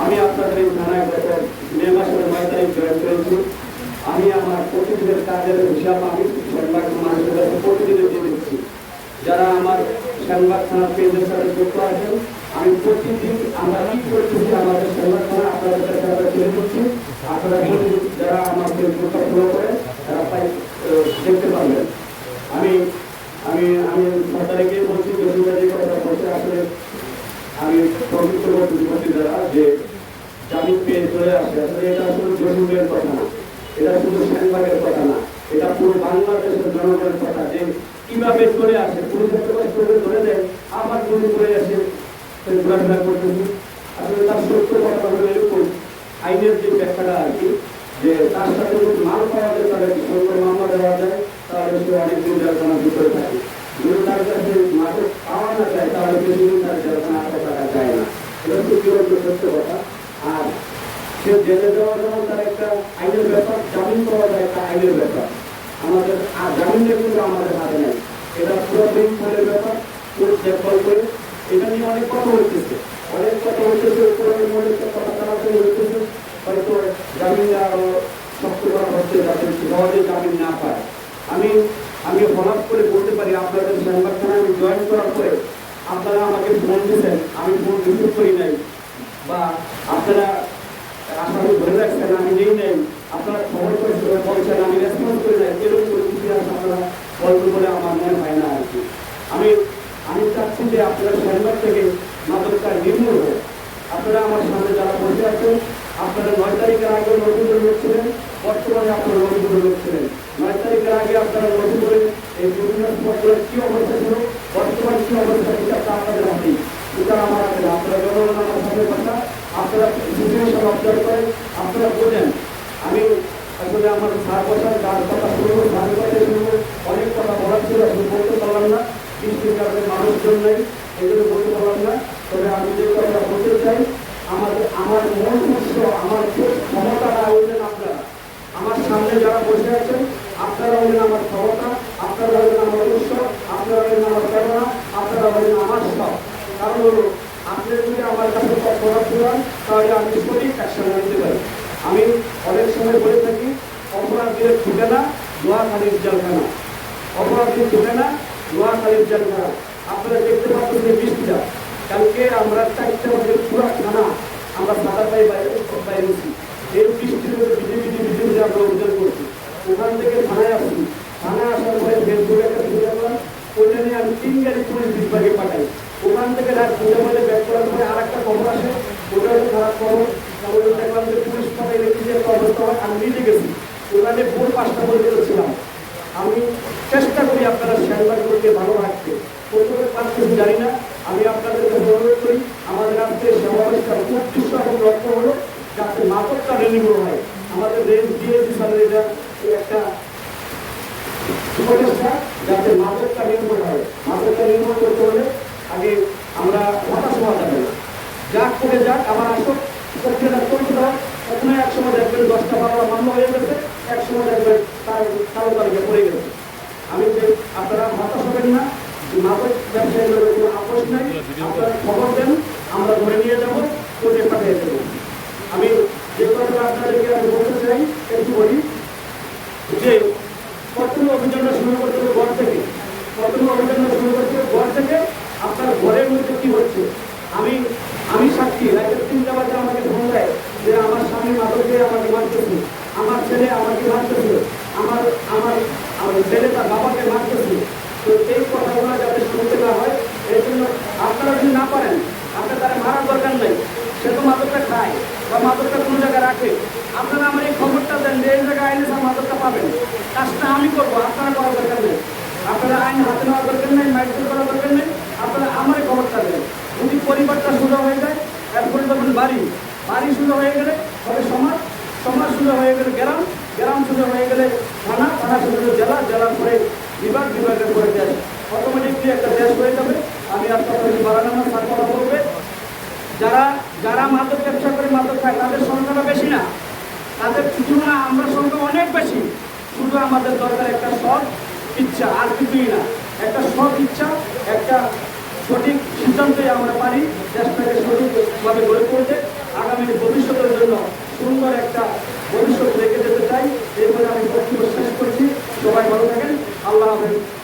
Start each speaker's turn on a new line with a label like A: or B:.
A: আমি আপনাদের এই থানায় গত মে মাসের 9 তারিখ জয়েন করেছি। আমি আমার প্রতিদিনের কাজের হিসাব আমি সেনবাগ মানুষের কাছে প্রতিদিনের দিয়ে দিচ্ছি। যারা আমার সেনবাগ থানার কেন্দ্রের সাথে যুক্ত আছেন, আমি প্রতিদিন আমরা কি করতেছি আমাদের সেনবাগ থানা আপনাদের কাছে আমরা তুলে দিচ্ছি। আপনারা যারা আমার ফেসবুকটা ফলো করেন তারা তাই দেখতে পারবেন। আমি আমি আমি 6 তারিখে বলছি যে কথা বলছে, আসলে আমি প্রকৃত যুবতী দ্বারা যে জামিন পেয়ে চলে আসে, আসলে এটা আসলে জরুরের কথা না, এটা শুধু সেনবাগের কথা না, এটা পুরো বাংলাদেশের জনগণের কথা। যে কিভাবে চলে আসে, পুলিশ করে ধরে দেয়, আবার গুলি করে আসে ঘোরাফেরা করতেছে। আসলে তার সত্য কথা হলো এরকম, আইনের যে ব্যাখ্যাটা আর কি, যে তার সাথে যদি মাল পাওয়া যায় তাহলে সত্য মামলা দেওয়া যায়, তাহলে সে অনেকদিন জেলখানা ভিতরে থাকে। যদি তার কাছে মাদক পাওয়া না যায় তাহলে বেশিদিন তার জেলখানা থাকা যায় না। এটা হচ্ছে সত্য কথা। আর সে জেলে যাওয়া যেমন তার একটা আইনের ব্যাপার, জামিন পাওয়া যায় একটা আইনের ব্যাপার। আমাদের আর জামিনটা কিন্তু আমাদের হাতে নেই, এটা পুরো ফলের ব্যাপার। দেখভাল করে এটা নিয়ে অনেক কথা হইতেছে, কথা তাড়াতাড়ি হইতেছে, হয়তো জামিন আরো শক্ত করা হচ্ছে যাতে সহজে জামিন না পায়। আমি হঠাৎ করে বলতে পারি, আপনাদের সেনবাগ থানায় আমি জয়েন করার পরে আপনারা আমাকে ফোন দিয়েছেন, আমি ফোন রিসিভ করি নাই, বা আপনারা আসামি ধরে রাখছেন আমি নেই নাই, আপনারা খবর করেছেন আমি রেসপন্স করে নাই, এরকম পরিস্থিতি আপনারা বলবেন বলে আমার মনে হয় না আর কি। আমি চাচ্ছি যে আপনারা সেনবাগ থেকে মাদকতা নির্মূল হোক। আপনারা আমার সামনে যারা বসে আছেন, আপনারা 9 তারিখের আগে নতুন লোক ছিলেন, বর্তমানে আপনারা নতুন লোক ছিলেন। 9 তারিখের আগে আপনারা নতুন করে এই বিভিন্ন স্পটগুলোর কি অবস্থা ছিল, বর্তমান কি অবস্থা, এটা আপনাদের হাতেই, এটা আমার হাতে। আপনারা জনগণ আমার সামনে কথা, আপনারা সিচুয়েশন অবজার্ভ করেন, আপনারা বোঝেন। আমি আসলে আমার সার বছর যার কথা শুনবো, সারের কথা শুনবো, অনেক কথা বলার ছিল, আসলে বলতে পারলাম না, বৃষ্টির কারণে মানুষজন নেই, এগুলো বলতে পারলাম না। তবে আমি যে কথা বলতে চাই, আমার মূল উৎস, আমার ক্ষমতাটা হইলেন আপনারা। আমার সামনে যারা বসে আছেন, আপনারা হলেন আমার ক্ষমতা, আপনারা হলেন আমার উৎস, আপনারা হলেন আমার প্রেরণা, আপনারা হলেন আমার সব। কারণ হলো আপনি যদি আমার কাছে পড়াশোনা করেন তাহলে আমি সঠিক অ্যাকশন নিতে পারি। আমি অনেক সময় বলে থাকি, অপরাধীর ঠিকানা নোয়াখালীর জেলখানা, অপরাধীর ঠিকানা নোয়াখালীর জেলখানা। আপনারা দেখতে পাচ্ছেন যে বৃষ্টিটা, কালকে আমরা 4টা বাজে পুরা থানা আমরা সাদা বাইরেছি, এই বৃষ্টির মধ্যে বিজেপি আমরা অভিযান করছি। ওখান থেকে থানায় আসছি, থানায় আসার পরে ফেসবুকে একটা ভিডিও করলাম, ওইটা নিয়ে আমি 3 গাড়ি পুলিশ বিভাগে পাঠাই। ওখান থেকে রাত 2টা বাজে ব্যাক করার পরে আর একটা খবর আসে, ওটা হচ্ছে খারাপ খবর। তাহলে দেখলাম যে পুলিশ পাঠাই রেখে যে একটা অবস্থা হয়, আমি নিজে গেছি ওখানে ভোর 5টা পর্যন্ত ছিলাম। আমি চেষ্টা করি আপনারা সেনবাগগুলোকে ভালো রাখতে, প্রথমে পারতেছি জানি না। আমি আপনাদেরকে অনুরোধ করি, আমাদের আজকে সমাবেশটার উদ্দেশ্য এবং লক্ষ্য হলো যাতে মাদকটা নির্মূল হয়। আমাদের রেঞ্জ দিয়ে দিচ্ছেন এটা একটা উপদেষ্টা, যাতে মাদকটা নির্মূল হয়। মাদকটা নির্মূল করতে হলে আগে আমরা হতাশ হওয়া যাবে না, যাক করে যাক, আমার আসক প্রক্রিয়াটা করতে হয়। প্রথমে এক সময় দেখবেন 10টা 12টা মামলা হয়ে গেছে, এক সময় দেখবেন কারো তালিকা পড়ে গেছে। আমি যে আপনারা হতাশ হবেন না, মাদক ব্যবসায়ীদের কোনো আপোষ নাই, আপনারা খবর দেন, আমরা ধরে নিয়ে যাবো, কোর্টে পাঠিয়ে দেবো। আমি যে কথাটা আপনাদেরকে আমি বলতে চাই একটু বলি, যে প্রথম অভিযানটা শুরু করতে হবে ঘর থেকে। প্রথম অভিযানটা শুরু করতে হবে ঘর থেকে। আপনার ঘরের মধ্যে কি হচ্ছে, আমি সাক্ষী, রাতের 3টা বাজে আমাকে ফোন দেয় যে আমার স্বামী মাদকে আমাকে মারতেছে, আমার ছেলে আমাকে মারতেছে, আমার আমার আমার ছেলে তার বাবাকে মারতেছে। তো এই কথাগুলো যাতে শুনতে না হয়, এই জন্য আপনারা যদি না পারেন, আপনার তারা মারার দরকার নেই, সে তো মাদকটা খায় বা মাদকটা কোনো জায়গায় রাখে, আপনারা আমার এই খবরটা দেন যে এই জায়গায় আইনে সব মাদকটা পাবেন। কাজটা আমি করবো, আপনারা করার দরকার নেই, আপনারা আইন হাতে নেওয়ার দরকার নেই, মাইক্রো করার দরকার নেই, আপনারা আমার খবরটা দেন। যদি পরিবারটা সোজা হয়ে যায়, এরপরে যখন বাড়ি সোজা হয়ে গেলে তবে সমাজ সোজা হয়ে গেলে গ্রাম সোজা হয়ে গেলে থানা সোজা হয়ে জেলার পরে বিভাগের পরে দেশ, অটোমেটিকলি একটা দেশ হয়ে যাবে। আমি আর কথা বাড়ানো না, তার কথা বলবে। যারা মাদক ব্যবসা করে মাদক খায় তাদের সংখ্যাটা বেশি না, তাদের কিছু না, আমরা সংখ্যা অনেক বেশি। শুধু আমাদের দরকার একটা সৎ ইচ্ছা, আর কিছুই না। একটা সৎ ইচ্ছা, একটা সঠিক সিদ্ধান্তে আমরা পারি দেশটাকে সঠিকভাবে গড়ে তুলতে। আগামী সবাই ভালো থাকেন। আল্লাহ হাফেজ।